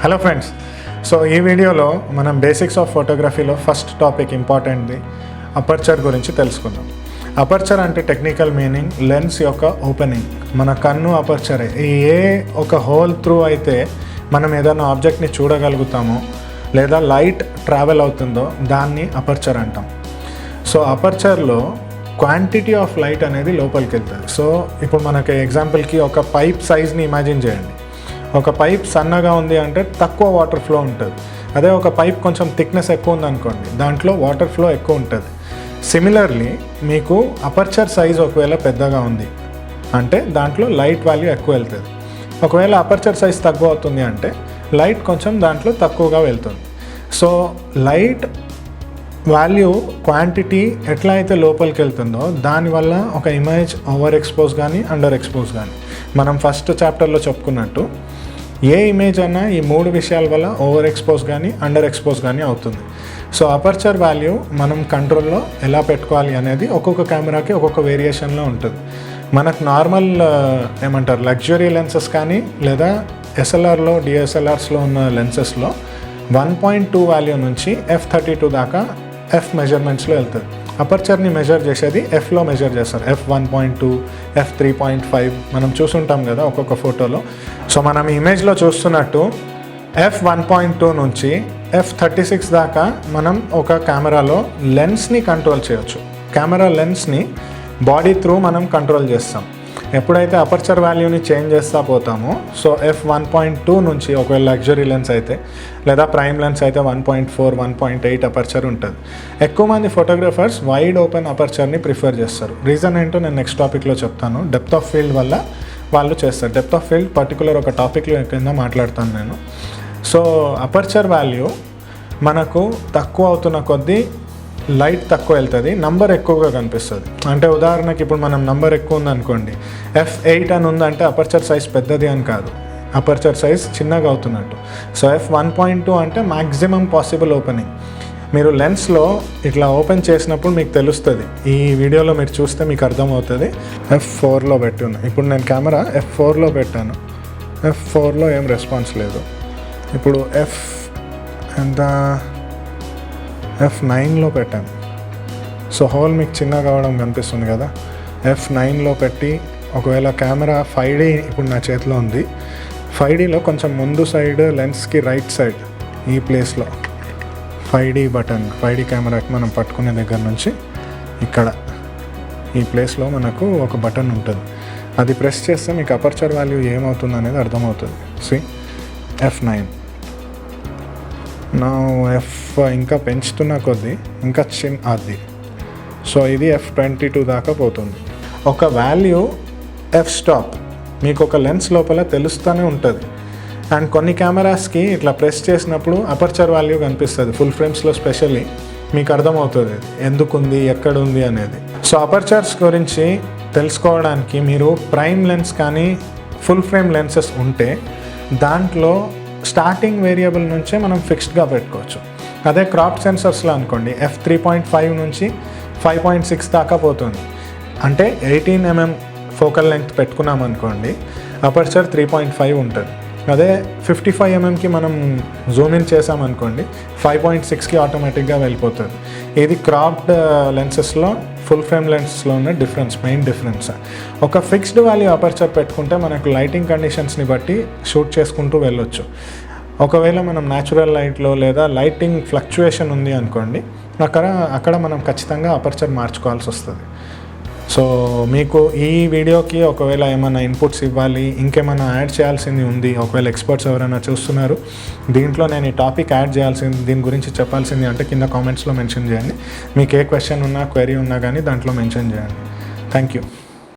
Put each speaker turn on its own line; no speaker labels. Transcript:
Hello friends, so ఈ వీడియోలో మనం బేసిక్స్ ఆఫ్ ఫోటోగ్రఫీలో ఫస్ట్ టాపిక్ ఇంపార్టెంట్ది అపర్చర్ గురించి తెలుసుకుందాం. అపర్చర్ అంటే టెక్నికల్ మీనింగ్ లెన్స్ యొక్క ఓపెనింగ్. మన కన్ను అపర్చరే. ఏ ఒక హోల్ త్రూ అయితే మనం ఏదైనా ఆబ్జెక్ట్ని చూడగలుగుతామో లేదా లైట్ ట్రావెల్ అవుతుందో దాన్ని అపర్చర్ అంటాం. సో అపర్చర్లో క్వాంటిటీ ఆఫ్ లైట్ అనేది లోపలికి వెళ్తుంది. సో ఇప్పుడు మనకి ఎగ్జాంపుల్కి ఒక పైప్ సైజ్ని ఇమాజిన్ చేయండి. ఒక పైప్ సన్నగా ఉంది అంటే తక్కువ వాటర్ ఫ్లో ఉంటుంది. అదే ఒక పైప్ కొంచెం థిక్నెస్ ఎక్కువ ఉంది అనుకోండి, దాంట్లో వాటర్ ఫ్లో ఎక్కువ ఉంటుంది. సిమిలర్లీ మీకు అపర్చర్ సైజ్ ఒకవేళ పెద్దగా ఉంది అంటే దాంట్లో లైట్ వాల్యూ ఎక్కువ వెళ్తుంది. ఒకవేళ అపర్చర్ సైజ్ తక్కువ అవుతుంది అంటే లైట్ కొంచెం దాంట్లో తక్కువగా వెళ్తుంది. సో లైట్ వాల్యూ క్వాంటిటీ ఎట్లా అయితే లోపలికి వెళ్తుందో దానివల్ల ఒక ఇమేజ్ ఓవర్ ఎక్స్పోజ్ కానీ అండర్ ఎక్స్పోజ్ కానీ, మనం ఫస్ట్ చాప్టర్లో చెప్పుకున్నట్టు ఏ ఇమేజ్ అన్నా ఈ మూడు విషయాల వల్ల ఓవర్ ఎక్స్పోజ్ కానీ అండర్ ఎక్స్పోజ్ కానీ అవుతుంది. సో అపర్చర్ వాల్యూ మనం కంట్రోల్లో ఎలా పెట్టుకోవాలి అనేది ఒక్కొక్క కెమెరాకి ఒక్కొక్క వేరియేషన్లో ఉంటుంది. మనకు నార్మల్ ఏమంటారు లగ్జరీ లెన్సెస్ కానీ లేదా ఎస్ఎల్ఆర్లో డిఎస్ఎల్ఆర్స్లో ఉన్న లెన్సెస్లో 1.2 వాల్యూ నుంచి F32 దాకా ఎఫ్ మెజర్మెంట్స్లో వెళ్తుంది. అపర్చర్ని మెజర్ చేసేది ఎఫ్లో మెజర్ చేస్తారు. F1.2, F3.5 మనం చూసుంటాం కదా ఒక్కొక్క ఫోటోలో. సో మనం ఇమేజ్లో చూస్తున్నట్టు F1.2 నుంచి F36 దాకా మనం ఒక కెమెరాలో లెన్స్ని కంట్రోల్ చేయొచ్చు. కెమెరా లెన్స్ని బాడీ త్రూ మనం కంట్రోల్ చేస్తాం. ఎప్పుడైతే అపర్చర్ వాల్యూని చేంజ్ చేస్తూ పోతామో, సో F1.2 నుంచి ఒకవేళ లగ్జరీ లెన్స్ అయితే లేదా ప్రైమ్ లెన్స్ అయితే 1.4, 1.8 అపర్చర్ ఉంటుంది. ఎక్కువ మంది ఫోటోగ్రాఫర్స్ వైడ్ ఓపెన్ అపర్చర్ని ప్రిఫర్ చేస్తారు. రీజన్ ఏంటో నేను నెక్స్ట్ టాపిక్లో చెప్తాను. డెప్త్ ఆఫ్ ఫీల్డ్ వల్ల వాళ్ళు చేస్తారు. డెప్త్ ఆఫ్ ఫీల్డ్ పర్టికులర్ ఒక టాపిక్లో కింద మాట్లాడతాను నేను. సో అపర్చర్ వాల్యూ మనకు తక్కువ అవుతున్న కొద్దీ లైట్ తక్కువ వెళ్తుంది, నంబర్ ఎక్కువగా కనిపిస్తుంది. అంటే ఉదాహరణకి ఇప్పుడు మనం నంబర్ ఎక్కువ ఉందనుకోండి, F8 అని ఉందంటే అపర్చర్ సైజ్ పెద్దది అని కాదు, అపర్చర్ సైజ్ చిన్నగా అవుతున్నట్టు. సో F1.2 అంటే మ్యాక్సిమం పాసిబుల్ ఓపెనింగ్. మీరు లెన్స్లో ఇట్లా ఓపెన్ చేసినప్పుడు మీకు తెలుస్తుంది. ఈ వీడియోలో మీరు చూస్తే మీకు అర్థమవుతుంది. F4లో పెట్టి ఉంది. ఇప్పుడు నేను కెమెరా F4లో పెట్టాను. F4లో ఏం రెస్పాన్స్ లేదు. ఇప్పుడు F9లో పెట్టాను. సో హోల్ మీకు చిన్నగా కావడం కనిపిస్తుంది కదా. F9లో పెట్టి ఒకవేళ కెమెరా 5D ఇప్పుడు నా చేతిలో ఉంది. 5Dలో కొంచెం ముందు సైడ్ లెన్స్కి రైట్ సైడ్ ఈ ప్లేస్లో 5D బటన్, 5D కెమెరాకి మనం పట్టుకునే దగ్గర నుంచి ఇక్కడ ఈ ప్లేస్లో మనకు ఒక బటన్ ఉంటుంది. అది ప్రెస్ చేస్తే మీకు అపర్చర్ వాల్యూ ఏమవుతుంది అనేది అర్థమవుతుంది. F9 నా F ఇంకా పెంచుతున్న కొద్దీ ఇంకా అది. సో ఇది F22 దాకా పోతుంది. ఒక వాల్యూ F స్టాప్ మీకు ఒక లెన్స్ లోపల తెలుస్తూనే ఉంటుంది. అండ్ కొన్ని కెమెరాస్కి ఇట్లా ప్రెస్ చేసినప్పుడు అపర్చర్ వాల్యూ కనిపిస్తుంది. ఫుల్ ఫ్రేమ్స్లో స్పెషల్లీ మీకు అర్థమవుతుంది ఎందుకుంది, ఎక్కడుంది అనేది. సో అపర్చర్స్ గురించి తెలుసుకోవడానికి మీరు ప్రైమ్ లెన్స్ కానీ ఫుల్ ఫ్రేమ్ లెన్సెస్ ఉంటే దాంట్లో స్టార్టింగ్ వేరియబుల్ నుంచే మనం ఫిక్స్డ్గా పెట్టుకోవచ్చు. అదే క్రాప్ సెన్సర్స్లో అనుకోండి F3.5 నుంచి 5.6 దాకా పోతుంది. అంటే 18mm ఫోకల్ లెంగ్త్ పెట్టుకున్నాం అనుకోండి, అపర్చర్ 3.5 ఉంటుంది. అదే 55mmకి మనం జూమ్ ఇన్ చేసామనుకోండి 5.6కి ఆటోమేటిక్గా వెళ్ళిపోతుంది. ఇది క్రాప్డ్ లెన్సెస్లో ఫుల్ ఫ్రేమ్ లెన్సెస్లో ఉన్న మెయిన్ డిఫరెన్స్. ఒక ఫిక్స్డ్ వాల్యూ అపర్చర్ పెట్టుకుంటే మనకు లైటింగ్ కండిషన్స్ని బట్టి షూట్ చేసుకుంటూ వెళ్ళొచ్చు. ఒకవేళ మనం న్యాచురల్ లైట్లో లేదా లైటింగ్ ఫ్లక్చుయేషన్ ఉంది అనుకోండి, అక్కడ మనం ఖచ్చితంగా అపర్చర్ మార్చుకోవాల్సి వస్తుంది. సో మీకు ఈ వీడియోకి ఒకవేళ ఏమైనా ఇన్పుట్స్ ఇవ్వాలి, ఇంకేమైనా యాడ్ చేయాల్సింది ఉంది, ఒకవేళ ఎక్స్పర్ట్స్ ఎవరైనా చూస్తున్నారు దీంట్లో నేను ఈ టాపిక్ యాడ్ చేయాల్సింది, దీని గురించి చెప్పాల్సింది అంటే కింద కామెంట్స్లో మెన్షన్ చేయండి. మీకు ఏ క్వశ్చన్ ఉన్నా, క్వెరీ ఉన్నా కానీ దాంట్లో మెన్షన్ చేయండి. Thank you.